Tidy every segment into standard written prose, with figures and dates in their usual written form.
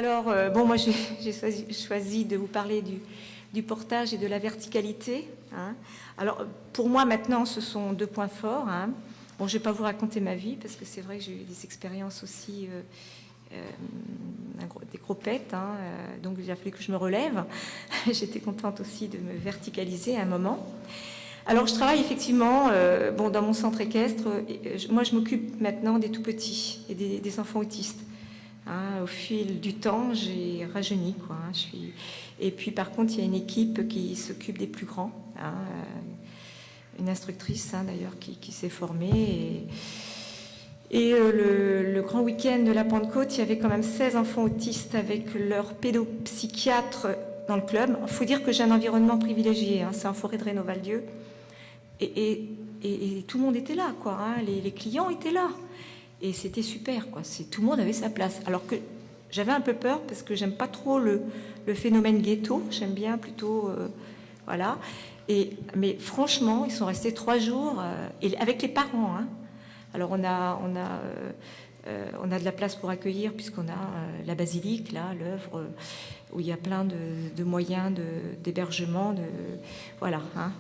Alors, bon, moi j'ai choisi de vous parler du portage et de la verticalité. Hein. Alors, pour moi maintenant, ce sont deux points forts. Hein. Bon, je ne vais pas vous raconter ma vie, parce que c'est vrai que j'ai eu des expériences aussi, des gros pets, hein, donc il a fallu que je me relève. J'étais contente aussi de me verticaliser à un moment. Alors, je travaille effectivement bon, dans mon centre équestre. Moi, je m'occupe maintenant des tout-petits et des enfants autistes. Hein, au fil du temps, j'ai rajeuni, quoi. Hein, Et puis, par contre, il y a une équipe qui s'occupe des plus grands. Hein, une instructrice, hein, d'ailleurs, qui s'est formée. Et le grand week-end de la Pentecôte, il y avait quand même 16 enfants autistes avec leur pédopsychiatre dans le club. Il faut dire que j'ai un environnement privilégié. Hein, c'est en forêt de Reynaud-Valdieu. Et tout le monde était là, quoi. Hein, les clients étaient là. Et c'était super, quoi. Tout le monde avait sa place. Alors que j'avais un peu peur parce que j'aime pas trop le phénomène ghetto. J'aime bien plutôt, voilà. Mais franchement, ils sont restés 3 jours et avec les parents. Hein. Alors on a de la place pour accueillir puisqu'on a la basilique, là, l'œuvre, où il y a plein de moyens d'hébergement. Voilà, hein.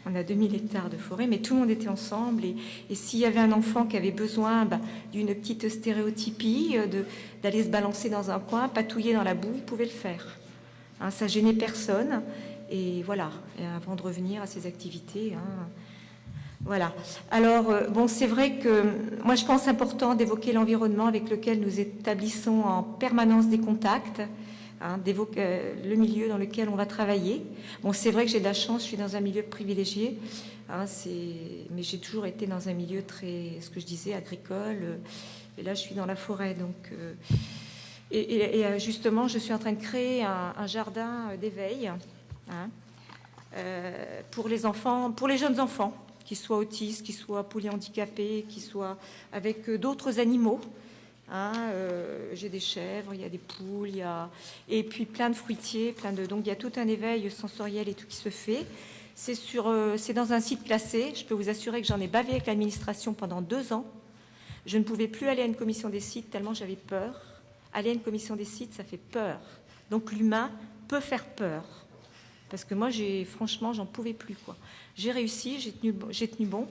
On a 2000 hectares de forêt, mais tout le monde était ensemble. Et s'il y avait un enfant qui avait besoin d'une petite stéréotypie, d'aller se balancer dans un coin, patouiller dans la boue, il pouvait le faire. Hein, ça gênait personne. Et voilà, et avant de revenir à ses activités... Hein, voilà. Alors, bon, c'est vrai que moi, je pense important d'évoquer l'environnement avec lequel nous établissons en permanence des contacts, hein, d'évoquer le milieu dans lequel on va travailler. Bon, c'est vrai que j'ai de la chance, je suis dans un milieu privilégié, hein, mais j'ai toujours été dans un milieu très, ce que je disais, agricole, et là, je suis dans la forêt. Donc, justement, je suis en train de créer un jardin d'éveil, hein, pour les enfants, pour les jeunes enfants, qu'ils soient autistes, qu'ils soient polyhandicapés, qu'ils soient avec d'autres animaux. Hein, j'ai des chèvres, il y a des poules, et puis plein de fruitiers, donc il y a tout un éveil sensoriel et tout qui se fait. C'est dans un site classé. Je peux vous assurer que j'en ai bavé avec l'administration pendant 2 ans. Je ne pouvais plus aller à une commission des sites tellement j'avais peur. Aller à une commission des sites, ça fait peur. Donc l'humain peut faire peur. Parce que moi, franchement, j'en pouvais plus, quoi. J'ai réussi, j'ai tenu bon.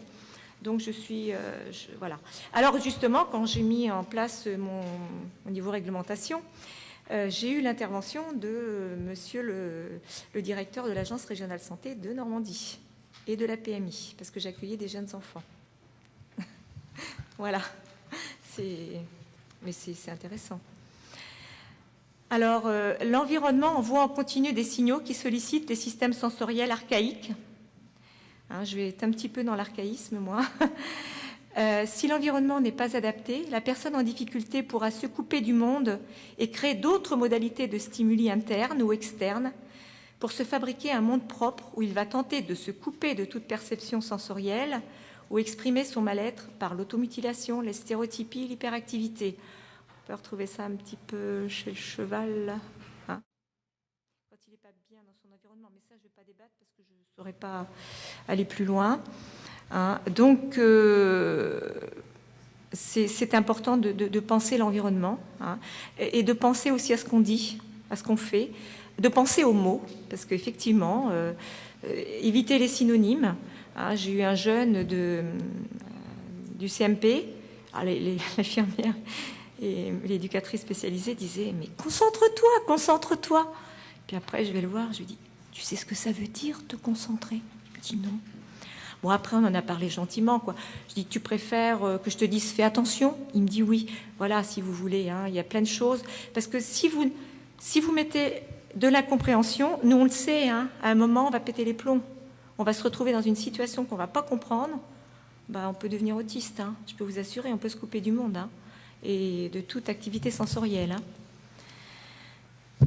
Donc, voilà. Alors, justement, quand j'ai mis en place au niveau réglementation, j'ai eu l'intervention de monsieur le directeur de l'Agence régionale santé de Normandie et de la PMI, parce que j'accueillais des jeunes enfants. Voilà. Mais c'est intéressant. Alors, l'environnement envoie en continu des signaux qui sollicitent les systèmes sensoriels archaïques. Hein, je vais être un petit peu dans l'archaïsme, moi. Si l'environnement n'est pas adapté, la personne en difficulté pourra se couper du monde et créer d'autres modalités de stimuli internes ou externes pour se fabriquer un monde propre où il va tenter de se couper de toute perception sensorielle ou exprimer son mal-être par l'automutilation, les stéréotypies, l'hyperactivité. On peut retrouver ça un petit peu chez le cheval, hein, quand il n'est pas bien dans son environnement. Mais ça, je ne vais pas débattre parce que je ne saurais pas aller plus loin. Hein. Donc, c'est important de penser l'environnement, hein, et de penser aussi à ce qu'on dit, à ce qu'on fait, de penser aux mots, parce qu'effectivement, éviter les synonymes. Hein, j'ai eu un jeune du CMP, l'infirmière et l'éducatrice spécialisée disait « Mais concentre-toi, concentre-toi !» Puis après, je vais le voir, je lui dis « Tu sais ce que ça veut dire, te concentrer ?» Il me dit « Non. » Bon, après, on en a parlé gentiment, quoi. Je dis « Tu préfères que je te dise « Fais attention ?» Il me dit « Oui. » Voilà, si vous voulez, hein, il y a plein de choses. Parce que si vous mettez de l'incompréhension, nous, on le sait, hein, à un moment, on va péter les plombs. On va se retrouver dans une situation qu'on ne va pas comprendre. On peut devenir autiste, hein, je peux vous assurer, on peut se couper du monde, hein, et de toute activité sensorielle. Hein.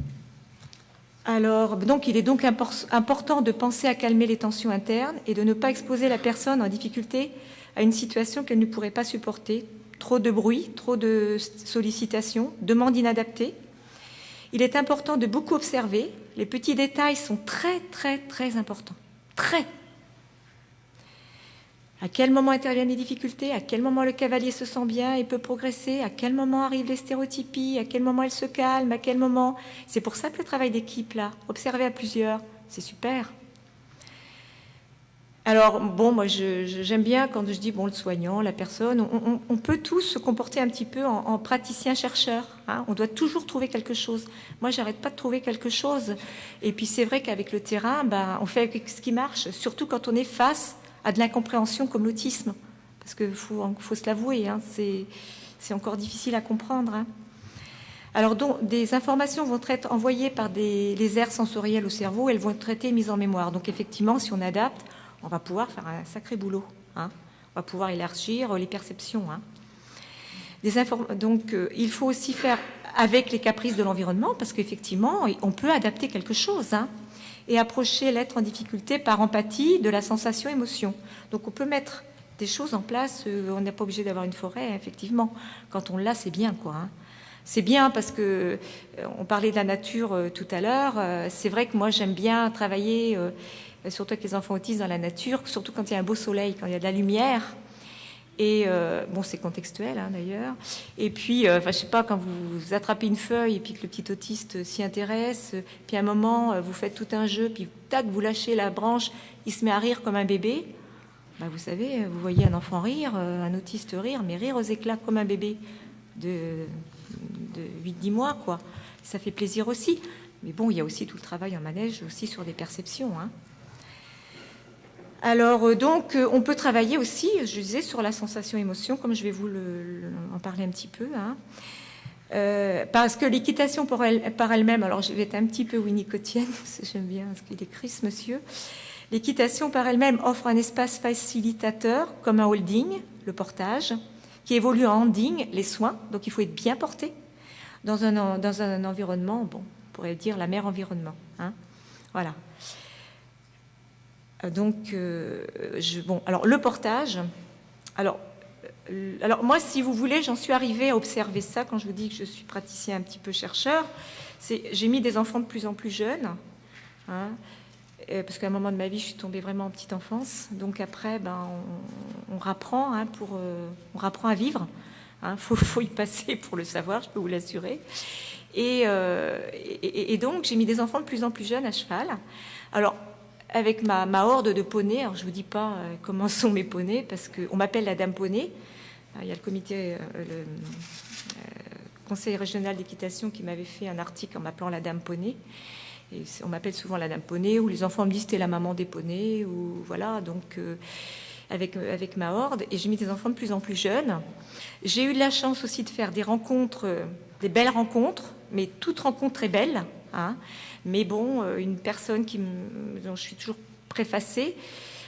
Alors, donc, il est donc important de penser à calmer les tensions internes et de ne pas exposer la personne en difficulté à une situation qu'elle ne pourrait pas supporter. Trop de bruit, trop de sollicitations, demandes inadaptées. Il est important de beaucoup observer. Les petits détails sont très, très, très importants. Très. À quel moment interviennent les difficultés? À quel moment le cavalier se sent bien et peut progresser? À quel moment arrivent les stéréotypies? À quel moment elle se calme? À quel moment... C'est pour ça que le travail d'équipe, là, observer à plusieurs, c'est super. Alors, bon, moi, j'aime bien quand je dis, bon, le soignant, la personne, on peut tous se comporter un petit peu en praticien-chercheur. Hein, on doit toujours trouver quelque chose. Moi, j'arrête pas de trouver quelque chose. Et puis, c'est vrai qu'avec le terrain, ben, on fait avec ce qui marche, surtout quand on est face à de l'incompréhension comme l'autisme. Parce qu'il faut se l'avouer, hein, c'est encore difficile à comprendre. Hein. Alors, donc, des informations vont être envoyées par les aires sensorielles au cerveau, elles vont être traitées et mises en mémoire. Donc, effectivement, si on adapte, on va pouvoir faire un sacré boulot. Hein. On va pouvoir élargir les perceptions. Hein. Donc, il faut aussi faire avec les caprices de l'environnement, parce qu'effectivement, on peut adapter quelque chose. Hein, et approcher l'être en difficulté par empathie de la sensation-émotion. Donc, on peut mettre des choses en place. On n'est pas obligé d'avoir une forêt, effectivement. Quand on l'a, c'est bien, quoi. Hein. C'est bien parce que on parlait de la nature tout à l'heure. C'est vrai que moi, j'aime bien travailler surtout avec les enfants autistes dans la nature, surtout quand il y a un beau soleil, quand il y a de la lumière. Et bon, c'est contextuel hein, d'ailleurs. Et puis, je sais pas, quand vous attrapez une feuille et puis que le petit autiste s'y intéresse, puis à un moment, vous faites tout un jeu, puis tac, vous lâchez la branche, il se met à rire comme un bébé. Bah, vous savez, vous voyez un enfant rire, un autiste rire, mais rire aux éclats comme un bébé de 8-10 mois, quoi. Ça fait plaisir aussi. Mais bon, il y a aussi tout le travail en manège aussi sur des perceptions, hein. Alors, donc, on peut travailler aussi, je disais, sur la sensation-émotion, comme je vais vous en parler un petit peu. Hein. Parce que l'équitation par elle-même, alors je vais être un petit peu winnicottienne, parce que j'aime bien ce qu'il écrit, ce monsieur. L'équitation par elle-même offre un espace facilitateur, comme un holding, le portage, qui évolue en handing, les soins, donc il faut être bien porté dans un environnement, bon, on pourrait dire la mère environnement. Hein. Voilà. Donc, bon, alors le portage. Alors moi, si vous voulez, j'en suis arrivée à observer ça quand je vous dis que je suis praticien un petit peu chercheur. J'ai mis des enfants de plus en plus jeunes, hein, parce qu'à un moment de ma vie, je suis tombée vraiment en petite enfance. Donc après, ben, on rapprend, hein, on rapprend à vivre. Hein, faut y passer pour le savoir, je peux vous l'assurer. Et donc, j'ai mis des enfants de plus en plus jeunes à cheval. Alors, avec ma horde de poneys, alors je ne vous dis pas comment sont mes poneys, parce qu'on m'appelle la dame poney. Il y a le comité, le conseil régional d'équitation qui m'avait fait un article en m'appelant la dame poney. Et on m'appelle souvent la dame poney, ou les enfants me disent t'es la maman des poneys, ou voilà, donc avec ma horde. Et j'ai mis des enfants de plus en plus jeunes. J'ai eu de la chance aussi de faire des rencontres, des belles rencontres, mais toute rencontre est belle, hein. Mais bon, une personne dont je suis toujours préfacée.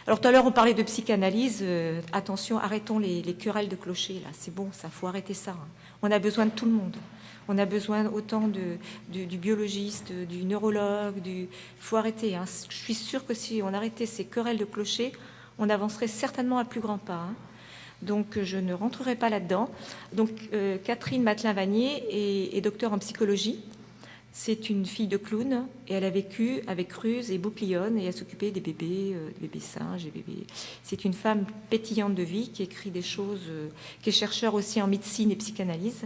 Alors tout à l'heure, on parlait de psychanalyse. Attention, arrêtons les querelles de clocher. Là, c'est bon, ça, faut arrêter ça. Hein. On a besoin de tout le monde. On a besoin autant du biologiste, du neurologue. Faut arrêter. Hein. Je suis sûre que si on arrêtait ces querelles de clocher, on avancerait certainement à plus grands pas. Hein. Donc, je ne rentrerai pas là-dedans. Donc, Catherine Matelin-Vanier est docteure en psychologie. C'est une fille de clown et elle a vécu avec Ruse et Bouclionne et elle s'occupait des bébés singes et bébés. C'est une femme pétillante de vie qui écrit des choses, qui est chercheur aussi en médecine et psychanalyse.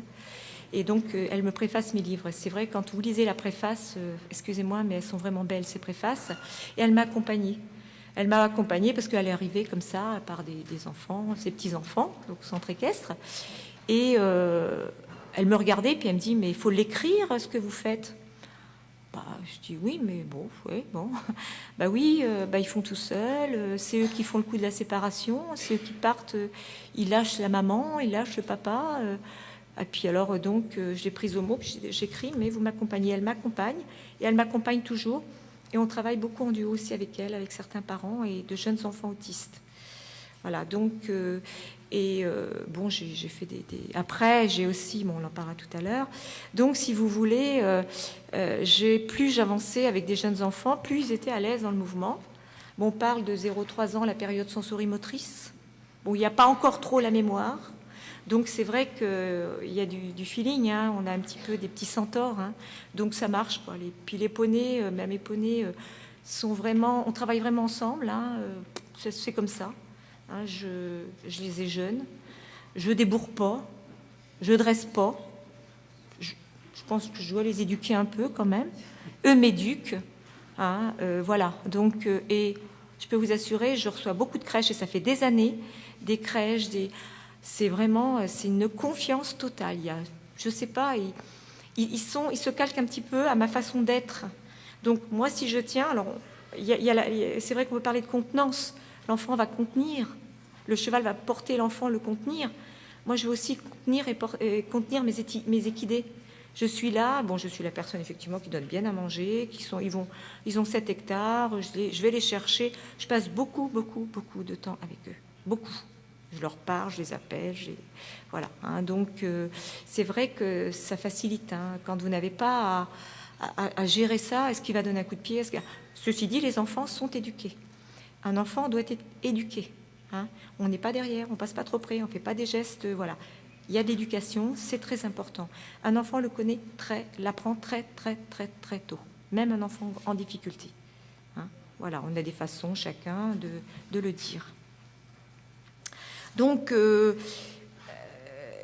Et donc, elle me préface mes livres. C'est vrai, quand vous lisez la préface, excusez-moi, mais elles sont vraiment belles, ces préfaces. Et elle m'a accompagnée. Elle m'a accompagnée parce qu'elle est arrivée comme ça par des enfants, ses petits-enfants, donc au centre équestre. Et elle me regardait, puis elle me dit, mais il faut l'écrire, ce que vous faites. Bah, je dis, oui, mais bon, ouais, bon. Bah oui, ils font tout seuls, c'est eux qui font le coup de la séparation, c'est eux qui partent, ils lâchent la maman, ils lâchent le papa. Et puis alors, donc, je l'ai prise au mot, puis j'écris, mais vous m'accompagnez. Elle m'accompagne, et elle m'accompagne toujours. Et on travaille beaucoup en duo aussi avec elle, avec certains parents et de jeunes enfants autistes. Voilà, donc, bon, j'ai fait Après, j'ai aussi, bon, on en parlera tout à l'heure. Donc, si vous voulez, plus j'avançais avec des jeunes enfants, plus ils étaient à l'aise dans le mouvement. Bon, on parle de 0-3 ans, la période sensorimotrice. Bon, il n'y a pas encore trop la mémoire. Donc, c'est vrai qu'il y a du feeling, hein, on a un petit peu des petits centaures. Hein, donc, ça marche, quoi. Puis les poneys, même mes poneys, sont vraiment... On travaille vraiment ensemble, hein, c'est comme ça. hein, je les ai jeunes, je débourre pas, je dresse pas. Je pense que je dois les éduquer un peu quand même. Eux m'éduquent. Hein, voilà. Donc, et je peux vous assurer, je reçois beaucoup de crèches et ça fait des années, des crèches, c'est vraiment, c'est une confiance totale. Il y a, je sais pas, ils se calquent un petit peu à ma façon d'être. Donc moi, si je tiens, alors c'est vrai qu'on peut parler de contenance. L'enfant va contenir, le cheval va porter l'enfant, le contenir. Moi, je veux aussi contenir et contenir mes équidés. Je suis là, bon, je suis la personne effectivement qui donne bien à manger, ils ont 7 hectares, je vais les chercher. Je passe beaucoup de temps avec eux, beaucoup. Je leur parle, je les appelle, voilà. Hein, donc c'est vrai que ça facilite hein, quand vous n'avez pas à gérer ça. Est-ce qu'il va donner un coup de pied? Ceci dit, les enfants sont éduqués. Un enfant doit être éduqué. Hein. On n'est pas derrière, on passe pas trop près, on fait pas des gestes, voilà. Il y a de l'éducation, c'est très important. Un enfant l'apprend très tôt, même un enfant en difficulté. Hein. Voilà, on a des façons chacun de le dire. Donc,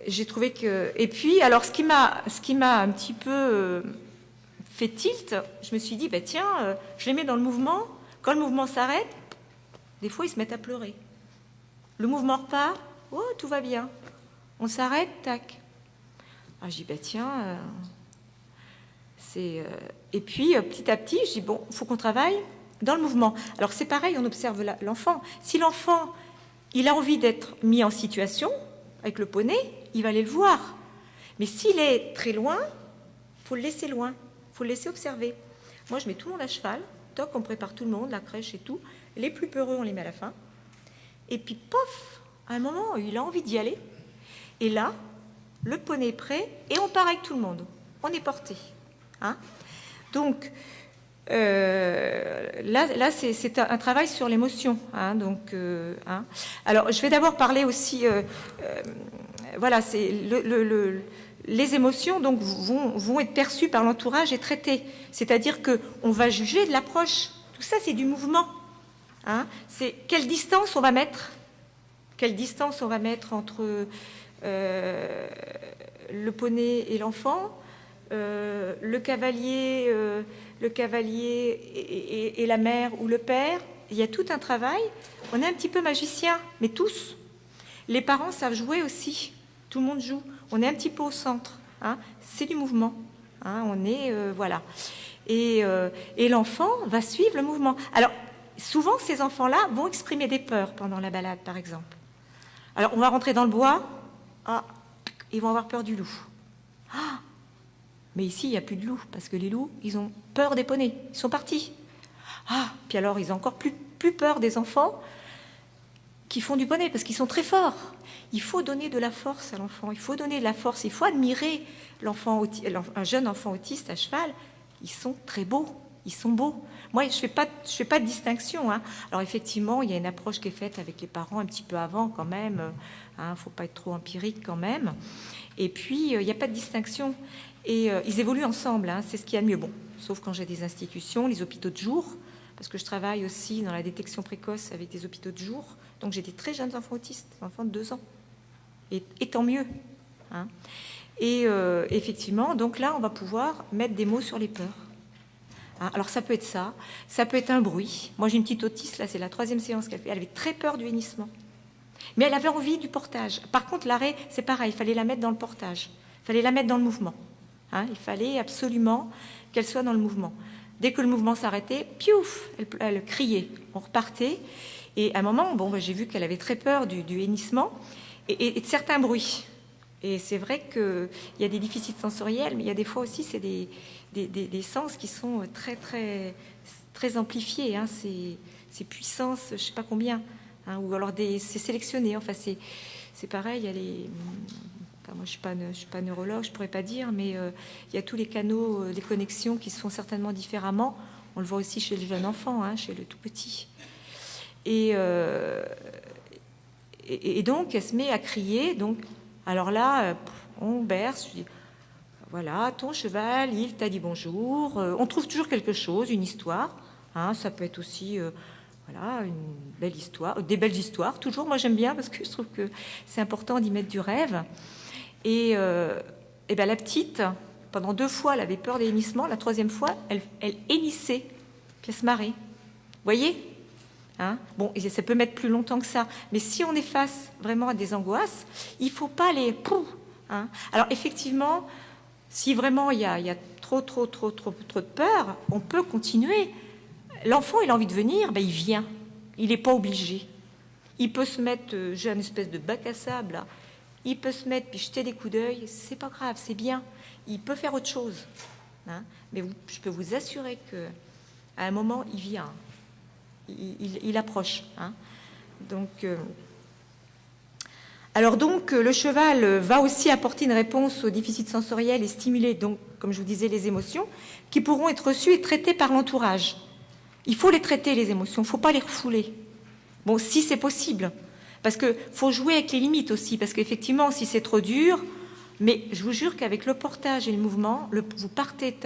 j'ai trouvé que... Et puis, alors, ce qui m'a un petit peu fait tilt, je me suis dit, bah, tiens, je les mets dans le mouvement. Quand le mouvement s'arrête, des fois, ils se mettent à pleurer. Le mouvement repart, oh, tout va bien. On s'arrête, tac. Ah, je dis, bah, tiens, Et puis, petit à petit, je dis, bon, il faut qu'on travaille dans le mouvement. Alors, c'est pareil, on observe l'enfant. Si l'enfant... il a envie d'être mis en situation avec le poney, il va aller le voir. Mais s'il est très loin, il faut le laisser loin, il faut le laisser observer. Moi, je mets tout le monde à cheval, toc, on prépare tout le monde, la crèche et tout. Les plus peureux, on les met à la fin. Et puis, pof, à un moment, il a envie d'y aller. Et là, le poney est prêt et on part avec tout le monde. On est porté. Hein. Donc... là c'est un travail sur l'émotion. Hein, donc, hein. Alors, je vais d'abord parler aussi... voilà, c'est les émotions donc, vont être perçues par l'entourage et traitées. C'est-à-dire qu'on va juger de l'approche. Tout ça, c'est du mouvement. Hein, c'est quelle distance on va mettre. Quelle distance on va mettre entre le poney et l'enfant, le cavalier et la mère ou le père. Il y a tout un travail. On est un petit peu magicien, mais tous. Les parents savent jouer aussi. Tout le monde joue. On est un petit peu au centre. Hein. C'est du mouvement. Hein. On est... voilà. Et l'enfant va suivre le mouvement. Alors, souvent, ces enfants-là vont exprimer des peurs pendant la balade, par exemple. Alors, on va rentrer dans le bois. Ah, ils vont avoir peur du loup. Ah, mais ici, il n'y a plus de loups, parce que les loups, ils ont peur des poneys. Ils sont partis. Ah, puis alors, ils ont encore plus peur des enfants qui font du poney, parce qu'ils sont très forts. Il faut donner de la force à l'enfant. Il faut donner de la force. Il faut admirer un jeune enfant autiste à cheval. Ils sont très beaux. Ils sont beaux. Moi, je fais pas de distinction. Hein. Alors, effectivement, il y a une approche qui est faite avec les parents un petit peu avant, quand même. Hein, faut pas être trop empirique, quand même. Et puis, il n'y a pas de distinction. Et ils évoluent ensemble, hein, c'est ce qu'il y a de mieux. Bon, sauf quand j'ai des institutions, les hôpitaux de jour, parce que je travaille aussi dans la détection précoce avec des hôpitaux de jour. Donc j'ai des très jeunes enfants autistes, enfants de 2 ans. Et tant mieux. Hein. Et effectivement, donc là, on va pouvoir mettre des mots sur les peurs. Hein, alors ça peut être ça peut être un bruit. Moi j'ai une petite autiste, là c'est la 3e séance qu'elle fait, elle avait très peur du hennissement. Mais elle avait envie du portage. Par contre, l'arrêt, c'est pareil, il fallait la mettre dans le portage. Il fallait la mettre dans le mouvement. Hein, il fallait absolument qu'elle soit dans le mouvement. Dès que le mouvement s'arrêtait, piouf, elle criait. On repartait. Et à un moment, bon, j'ai vu qu'elle avait très peur du hennissement et de certains bruits. Et c'est vrai qu'il y a des déficits sensoriels, mais il y a des fois aussi, c'est des sens qui sont très amplifiés. Hein, c'est puissance, je ne sais pas combien. Hein, ou alors c'est sélectionné. Enfin, c'est pareil, il y a les... Enfin, moi, je ne suis pas neurologue, je ne pourrais pas dire, mais il y a tous les canaux, les connexions qui se font certainement différemment. On le voit aussi chez le jeune enfant, hein, chez le tout petit. Et donc, elle se met à crier. Donc, alors là, on berce. Je dis, voilà, ton cheval, il t'a dit bonjour. On trouve toujours quelque chose, une histoire. Hein, ça peut être aussi Voilà, une belle histoire, des belles histoires, toujours. Moi, j'aime bien parce que je trouve que c'est important d'y mettre du rêve. Et ben, la petite, pendant 2 fois, elle avait peur des hennissements. La 3e fois, elle hennissait, puis elle se marrait. Vous voyez, hein? Bon, et ça peut mettre plus longtemps que ça. Mais si on est face vraiment à des angoisses, il ne faut pas les... Hein? Alors, effectivement, si vraiment il y a trop de peur, on peut continuer. L'enfant, il a envie de venir, ben, il vient. Il n'est pas obligé. Il peut se mettre, j'ai une espèce de bac à sable, là. Il peut se mettre puis jeter des coups d'œil, c'est pas grave, c'est bien. Il peut faire autre chose. Hein, mais je peux vous assurer qu'à un moment, il vient. Il approche. Hein. Donc, alors donc, le cheval va aussi apporter une réponse aux déficits sensoriels et stimuler, donc, comme je vous disais, les émotions, qui pourront être reçues et traitées par l'entourage. Il faut les traiter, les émotions, il ne faut pas les refouler. Bon, si c'est possible. Parce qu'il faut jouer avec les limites aussi, parce qu'effectivement, si c'est trop dur, mais je vous jure qu'avec le portage et le mouvement, vous partez,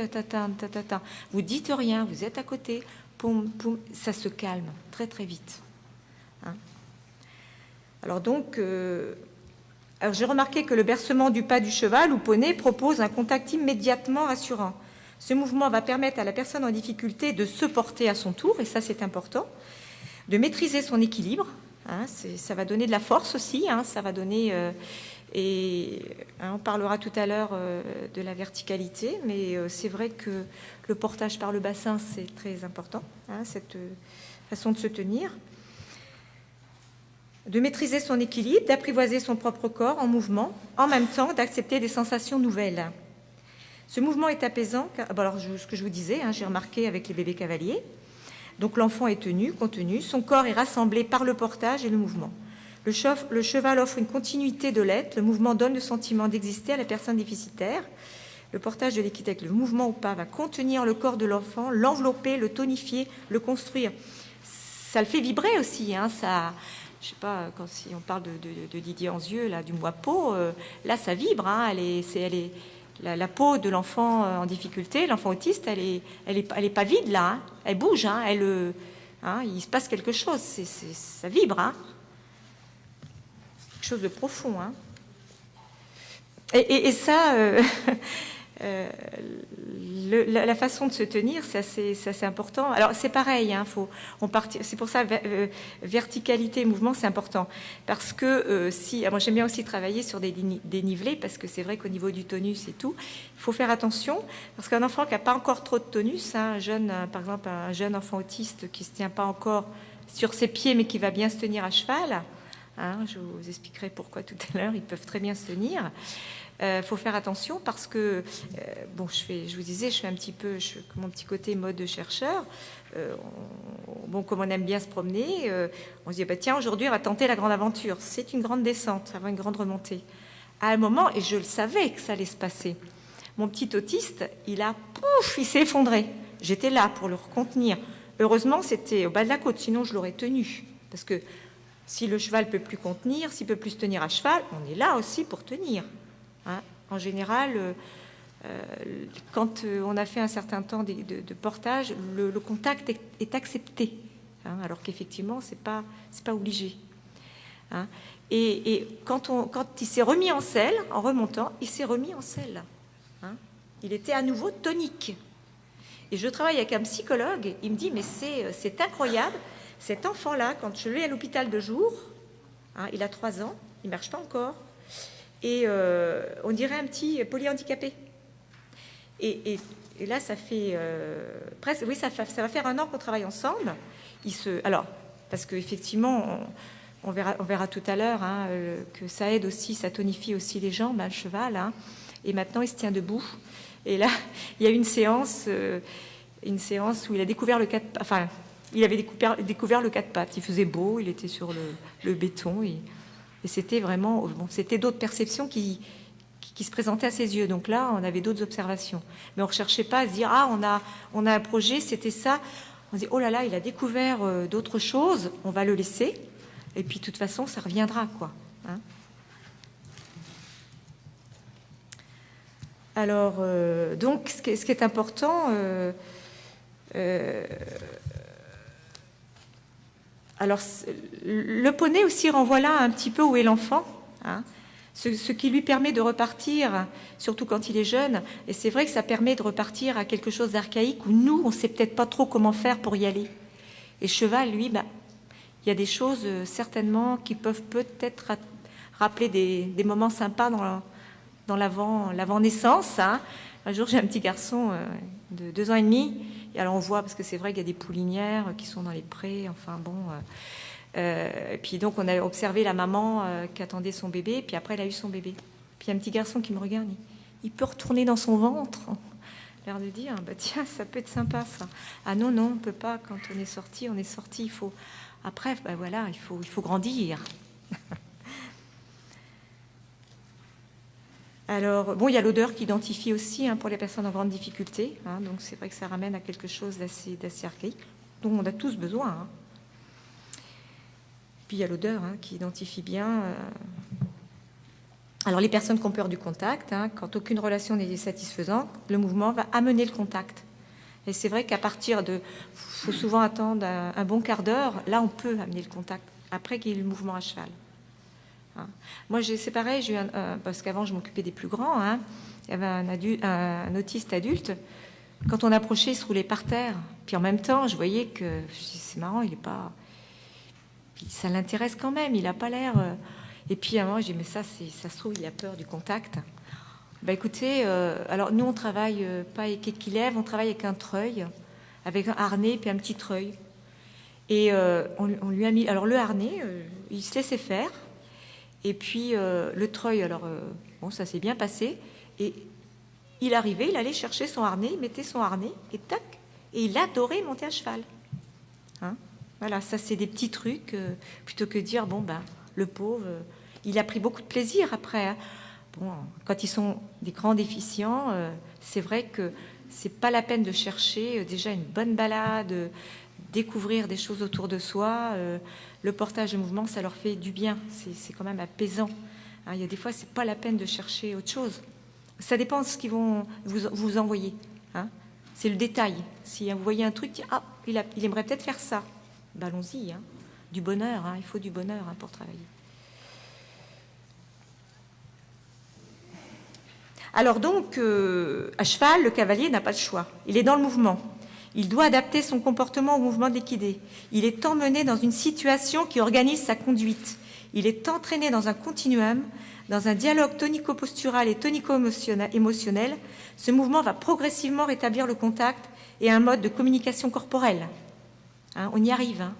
vous dites rien, vous êtes à côté, poum, poum, ça se calme très très vite. Hein. Alors donc, j'ai remarqué que le bercement du pas du cheval ou poney propose un contact immédiatement rassurant. Ce mouvement va permettre à la personne en difficulté de se porter à son tour, et ça c'est important, de maîtriser son équilibre. Hein, ça va donner de la force aussi, hein, ça va donner... on parlera tout à l'heure de la verticalité, mais c'est vrai que le portage par le bassin, c'est très important, hein, cette façon de se tenir. De maîtriser son équilibre, d'apprivoiser son propre corps en mouvement, en même temps d'accepter des sensations nouvelles. Ce mouvement est apaisant, alors ce que je vous disais, hein, j'ai remarqué avec les bébés cavaliers. Donc l'enfant est tenu, contenu, son corps est rassemblé par le portage et le mouvement. Le cheval offre une continuité de l'être, le mouvement donne le sentiment d'exister à la personne déficitaire. Le portage de l'équité avec le mouvement au pas va contenir le corps de l'enfant, l'envelopper, le tonifier, le construire. Ça le fait vibrer aussi, hein, ça... Je sais pas, si on parle de Didier Anzieux, là, du mois-peau, là ça vibre, hein, la peau de l'enfant en difficulté, l'enfant autiste, elle est pas vide là, hein, elle bouge, hein, il se passe quelque chose, ça vibre, hein, quelque chose de profond, hein. Et ça, la façon de se tenir, c'est assez important. Alors c'est pareil, hein, c'est pour ça verticalité et mouvement, c'est important. Parce que moi j'aime bien aussi travailler sur des dénivelés, parce que c'est vrai qu'au niveau du tonus et tout, il faut faire attention, parce qu'un enfant qui n'a pas encore trop de tonus, hein, par exemple un jeune enfant autiste qui ne se tient pas encore sur ses pieds, mais qui va bien se tenir à cheval, hein, je vous expliquerai pourquoi tout à l'heure, ils peuvent très bien se tenir. Faut faire attention parce que, je vous disais, je fais un petit peu mon petit côté mode chercheur. Comme on aime bien se promener, on se dit, tiens, aujourd'hui, on va tenter la grande aventure. C'est une grande descente, ça va une grande remontée. À un moment, et je le savais que ça allait se passer, mon petit autiste, il s'est effondré. J'étais là pour le recontenir. Heureusement, c'était au bas de la côte, sinon je l'aurais tenu. Parce que si le cheval ne peut plus contenir, s'il ne peut plus se tenir à cheval, on est là aussi pour tenir. Hein, en général, quand on a fait un certain temps de portage, le contact est accepté, hein, alors qu'effectivement, c'est pas obligé. Hein. Et quand il s'est remis en selle, en remontant, il s'est remis en selle. Hein. Il était à nouveau tonique. Et je travaille avec un psychologue, il me dit, mais c'est incroyable, cet enfant-là, quand je l'ai à l'hôpital de jour, hein, il a 3 ans, il ne marche pas encore, et on dirait un petit polyhandicapé. Et là, ça fait presque... Oui, ça va faire 1 an qu'on travaille ensemble. Alors, parce qu'effectivement, on verra tout à l'heure, hein, que ça aide aussi, ça tonifie aussi les jambes, hein, le cheval. Hein, et maintenant, il se tient debout. Et là, il y a une séance où il a découvert le 4 pattes. Enfin, il avait découvert le 4 pattes. Il faisait beau, il était sur le béton. Et c'était vraiment... c'était d'autres perceptions qui se présentaient à ses yeux. Donc là, on avait d'autres observations. Mais on ne recherchait pas à se dire, on a un projet, c'était ça. On se dit, oh là là, il a découvert d'autres choses, on va le laisser. Et puis, de toute façon, ça reviendra, quoi. Hein. Alors, donc, ce qui est important... Alors, le poney aussi renvoie là un petit peu où est l'enfant, hein, ce qui lui permet de repartir, surtout quand il est jeune. Et c'est vrai que ça permet de repartir à quelque chose d'archaïque où nous, on ne sait peut-être pas trop comment faire pour y aller. Et cheval, lui, il y a des choses certainement qui peuvent peut-être rappeler des moments sympas dans l'avant-naissance. Hein. Un jour, j'ai un petit garçon de 2 ans et demi. Et alors on voit, parce que c'est vrai qu'il y a des poulinières qui sont dans les prés, enfin bon. Et puis donc on a observé la maman qui attendait son bébé, puis après elle a eu son bébé. Puis il y a un petit garçon qui me regarde, il peut retourner dans son ventre. L'air de dire, tiens, ça peut être sympa ça. Ah non, non, on ne peut pas, quand on est sorti, il faut... Après, voilà, il faut grandir. Alors, bon, il y a l'odeur qui identifie aussi pour les personnes en grande difficulté. Hein, donc, c'est vrai que ça ramène à quelque chose d'assez archaïque, dont on a tous besoin. Hein. Puis, il y a l'odeur qui identifie bien. Alors, les personnes qui ont peur du contact, quand aucune relation n'est satisfaisante, le mouvement va amener le contact. Et c'est vrai qu'à partir de... Il faut souvent attendre un bon quart d'heure. Là, on peut amener le contact, après qu'il y ait le mouvement à cheval. Moi, c'est pareil, parce qu'avant, je m'occupais des plus grands. Hein. Il y avait un autiste adulte. Quand on approchait, il se roulait par terre. Puis en même temps, je voyais que c'est marrant, il n'est pas... Puis ça l'intéresse quand même, il n'a pas l'air... Et puis à un moment, je dis, mais ça se trouve, il a peur du contact. Écoutez, alors nous, on travaille pas avec équilève, on travaille avec un treuil, avec un harnais, puis un petit treuil. Et on lui a mis... Alors le harnais, il se laissait faire. Et puis le treuil, alors bon, ça s'est bien passé. Et il arrivait, il allait chercher son harnais, il mettait son harnais et tac, et il adorait monter à cheval. Hein, voilà, ça c'est des petits trucs plutôt que de dire bon le pauvre, il a pris beaucoup de plaisir après. Hein. Bon, quand ils sont des grands déficients, c'est vrai que c'est pas la peine de chercher déjà une bonne balade, découvrir des choses autour de soi. Le portage de mouvement, ça leur fait du bien. C'est quand même apaisant. Hein, il y a des fois, c'est pas la peine de chercher autre chose. Ça dépend de ce qu'ils vont vous envoyer. Hein. C'est le détail. Si vous voyez un truc, il aimerait peut-être faire ça. Allons-y. Hein. Du bonheur. Hein. Il faut du bonheur pour travailler. Alors donc, à cheval, le cavalier n'a pas le choix. Il est dans le mouvement. Il doit adapter son comportement au mouvement de l'équidé. Il est emmené dans une situation qui organise sa conduite. Il est entraîné dans un continuum, dans un dialogue tonico-postural et tonico-émotionnel. Ce mouvement va progressivement rétablir le contact et un mode de communication corporelle. Hein, on y arrive. Hein.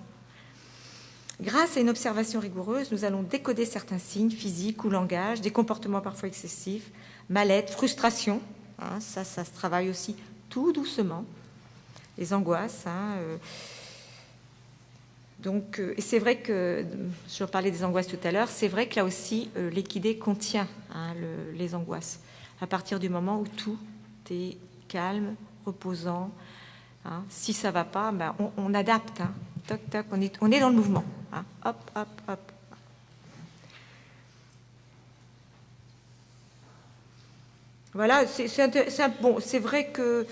Grâce à une observation rigoureuse, nous allons décoder certains signes physiques ou langage, des comportements parfois excessifs, mal-être, frustration. Hein, ça se travaille aussi tout doucement. Les angoisses. Hein, donc, et c'est vrai que, je parlais des angoisses tout à l'heure, c'est vrai que là aussi, l'équidé contient les angoisses. À partir du moment où tout est calme, reposant, hein, si ça ne va pas, on adapte. Hein, toc, toc, on est dans le mouvement. Hein, hop, hop, hop. Voilà, c'est vrai que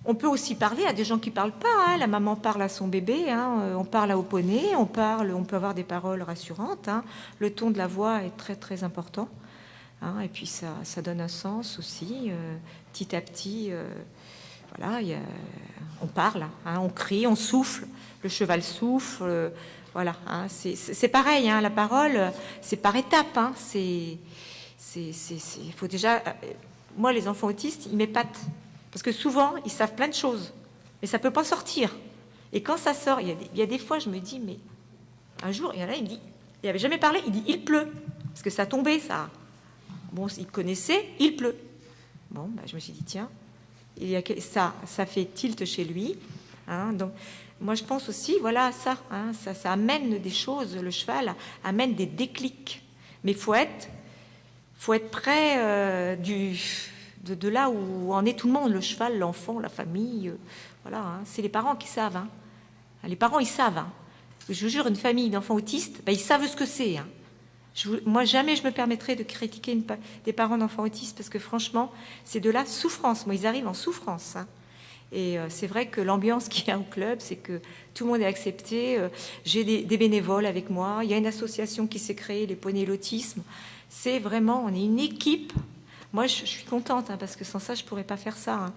on peut aussi parler à des gens qui ne parlent pas. Hein. La maman parle à son bébé, hein. On parle au poney, on peut avoir des paroles rassurantes. Hein. Le ton de la voix est très très important. Hein. Et puis ça donne un sens aussi. Petit à petit, voilà, on parle, hein. On crie, on souffle. Le cheval souffle. Voilà, hein. C'est pareil. Hein. La parole, c'est par étapes. Hein. Il faut déjà... Moi, les enfants autistes, ils m'épatent. Parce que souvent, ils savent plein de choses. Mais ça ne peut pas sortir. Et quand ça sort, il y a des fois, je me dis, mais un jour, il y en a, il me dit, il n'avait jamais parlé, il dit, il pleut. Parce que ça tombait, ça. Bon, il connaissait, il pleut. Bon, je me suis dit, tiens, ça fait tilt chez lui. Hein, donc, moi, je pense aussi, voilà, ça amène des choses, le cheval amène des déclics. Mais il faut être près de là où en est tout le monde, le cheval, l'enfant, la famille. Voilà, hein, c'est les parents qui savent. Hein. Les parents, ils savent. Hein. Je vous jure, une famille d'enfants autistes, ils savent ce que c'est. Hein. Moi, jamais je me permettrais de critiquer des parents d'enfants autistes parce que franchement, c'est de la souffrance. Moi, ils arrivent en souffrance. Hein. Et c'est vrai que l'ambiance qu'il y a au club, c'est que tout le monde est accepté. J'ai des bénévoles avec moi. Il y a une association qui s'est créée, les poneys l'autisme. C'est vraiment, on est une équipe. Moi, je suis contente, hein, parce que sans ça, je ne pourrais pas faire ça. Hein.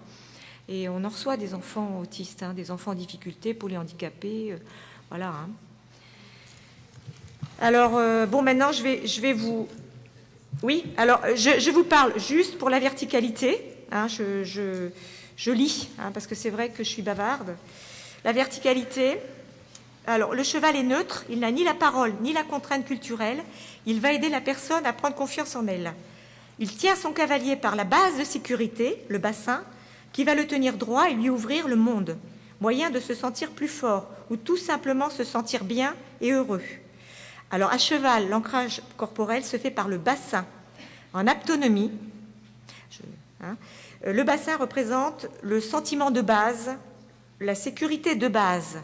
Et on en reçoit des enfants autistes, hein, des enfants en difficulté, polyhandicapés. Voilà. Hein. Alors, bon, maintenant, je vais vous... Oui, alors, je vous parle juste pour la verticalité. Hein, je lis, hein, parce que c'est vrai que je suis bavarde. La verticalité, alors le cheval est neutre, il n'a ni la parole ni la contrainte culturelle, il va aider la personne à prendre confiance en elle. Il tient son cavalier par la base de sécurité, le bassin, qui va le tenir droit et lui ouvrir le monde, moyen de se sentir plus fort ou tout simplement se sentir bien et heureux. Alors à cheval, l'ancrage corporel se fait par le bassin. En aptonomie, le bassin représente le sentiment de base, la sécurité de base.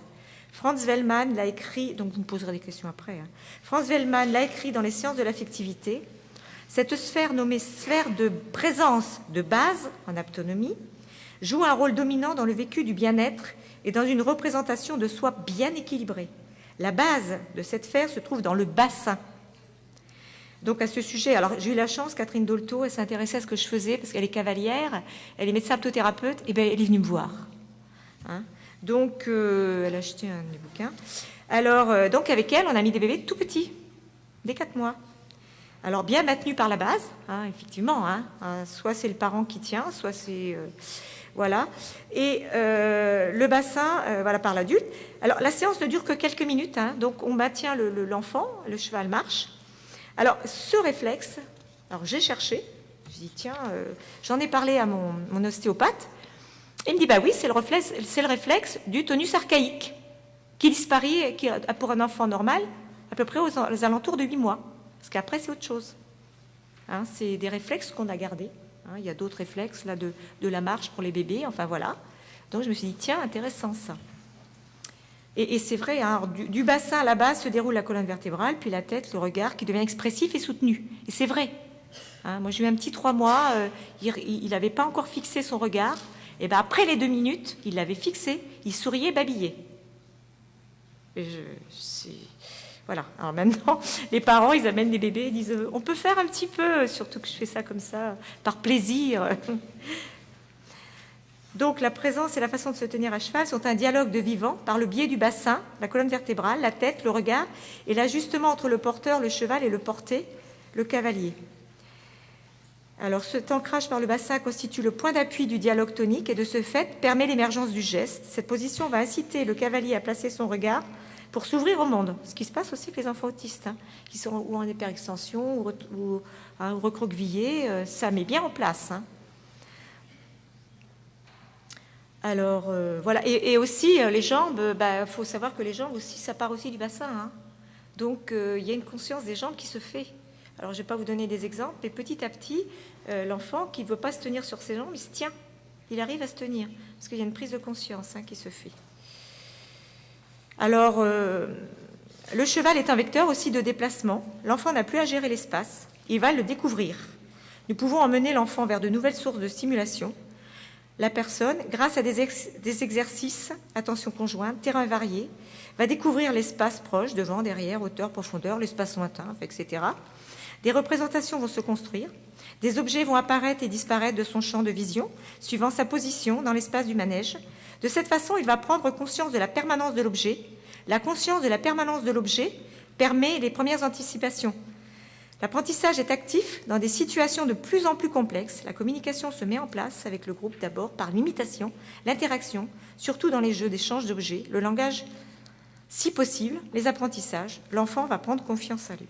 Franz Wellmann l'a écrit, donc vous me poserez des questions après. Hein. Franz Wellmann l'a écrit dans les sciences de l'affectivité. Cette sphère nommée sphère de présence de base, en aptonomie, joue un rôle dominant dans le vécu du bien-être et dans une représentation de soi bien équilibrée. La base de cette sphère se trouve dans le bassin. Donc à ce sujet, alors j'ai eu la chance, Catherine Dolto, elle s'intéressait à ce que je faisais parce qu'elle est cavalière, elle est médecin orthothérapeute, et bien elle est venue me voir. Hein, donc elle a acheté un des bouquins. Alors donc avec elle, on a mis des bébés tout petits, dès 4 mois. Alors bien maintenus par la base, hein, effectivement. Hein, soit c'est le parent qui tient, soit c'est voilà. Et le bassin, voilà, par l'adulte. Alors la séance ne dure que quelques minutes, hein, donc on maintient l'enfant, le cheval marche. Alors, ce réflexe, alors j'ai cherché, je dis tiens, j'en ai parlé à mon ostéopathe, il me dit bah oui, c'est le réflexe du tonus archaïque, qui disparaît pour un enfant normal à peu près aux alentours de 8 mois, parce qu'après c'est autre chose. Hein, c'est des réflexes qu'on a gardés. Hein, il y a d'autres réflexes là de la marche pour les bébés, enfin voilà. Donc je me suis dit tiens, intéressant ça. Et c'est vrai, hein, du bassin à la base se déroule la colonne vertébrale, puis la tête, le regard, qui devient expressif et soutenu. Et c'est vrai. Hein, moi, j'ai eu un petit 3 mois, il n'avait pas encore fixé son regard. Et ben après les 2 minutes, il l'avait fixé, il souriait, babillait. Et voilà. Alors maintenant, les parents, ils amènent les bébés et disent on peut faire un petit peu, surtout que je fais ça comme ça, par plaisir. Donc la présence et la façon de se tenir à cheval sont un dialogue de vivant par le biais du bassin, la colonne vertébrale, la tête, le regard et l'ajustement entre le porteur, le cheval et le porté, le cavalier. Alors cet ancrage par le bassin constitue le point d'appui du dialogue tonique et de ce fait permet l'émergence du geste. Cette position va inciter le cavalier à placer son regard pour s'ouvrir au monde. Ce qui se passe aussi avec les enfants autistes, hein, qui sont ou en hyperextension ou recroquevillés, ça met bien en place. Hein. Alors, voilà. Et aussi, les jambes, faut savoir que les jambes aussi, ça part aussi du bassin. Hein. Donc, il y a une conscience des jambes qui se fait. Alors, je ne vais pas vous donner des exemples, mais petit à petit, l'enfant qui ne veut pas se tenir sur ses jambes, il se tient. Il arrive à se tenir, parce qu'il y a une prise de conscience, hein, qui se fait. Alors, le cheval est un vecteur aussi de déplacement. L'enfant n'a plus à gérer l'espace, il va le découvrir. Nous pouvons emmener l'enfant vers de nouvelles sources de stimulation. La personne, grâce à des exercices, attention conjointe, terrain varié, va découvrir l'espace proche, devant, derrière, hauteur, profondeur, l'espace lointain, etc. Des représentations vont se construire, des objets vont apparaître et disparaître de son champ de vision, suivant sa position dans l'espace du manège. De cette façon, il va prendre conscience de la permanence de l'objet. La conscience de la permanence de l'objet permet les premières anticipations. L'apprentissage est actif dans des situations de plus en plus complexes. La communication se met en place avec le groupe d'abord par l'imitation, l'interaction, surtout dans les jeux d'échange d'objets, le langage, si possible, les apprentissages. L'enfant va prendre confiance en lui.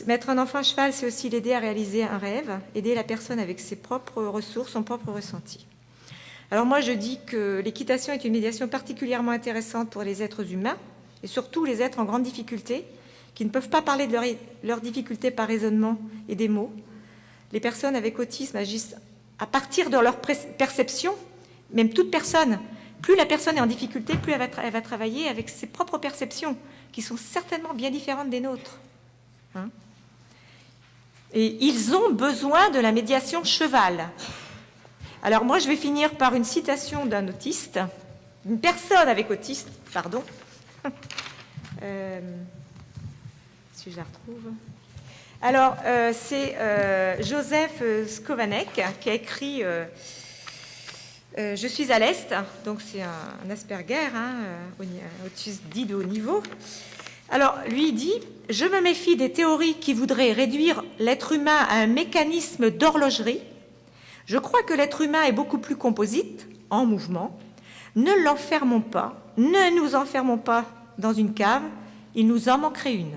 Mettre un enfant à cheval, c'est aussi l'aider à réaliser un rêve, aider la personne avec ses propres ressources, son propre ressenti. Alors moi, je dis que l'équitation est une médiation particulièrement intéressante pour les êtres humains, et surtout les êtres en grande difficulté, qui ne peuvent pas parler de leurs difficultés par raisonnement et des mots. Les personnes avec autisme agissent à partir de leur perception, même toute personne. Plus la personne est en difficulté, plus elle va travailler avec ses propres perceptions, qui sont certainement bien différentes des nôtres. Hein ? Et ils ont besoin de la médiation cheval. Alors moi, je vais finir par une citation d'un autiste, une personne avec autisme, pardon. Si je la retrouve. Alors, c'est Joseph Skovanec qui a écrit Je suis à l'Est, donc c'est un Asperger, autiste dit de haut niveau. Alors, lui, il dit « Je me méfie des théories qui voudraient réduire l'être humain à un mécanisme d'horlogerie. Je crois que l'être humain est beaucoup plus composite, en mouvement. Ne l'enfermons pas, ne nous enfermons pas dans une cave, il nous en manquerait une. »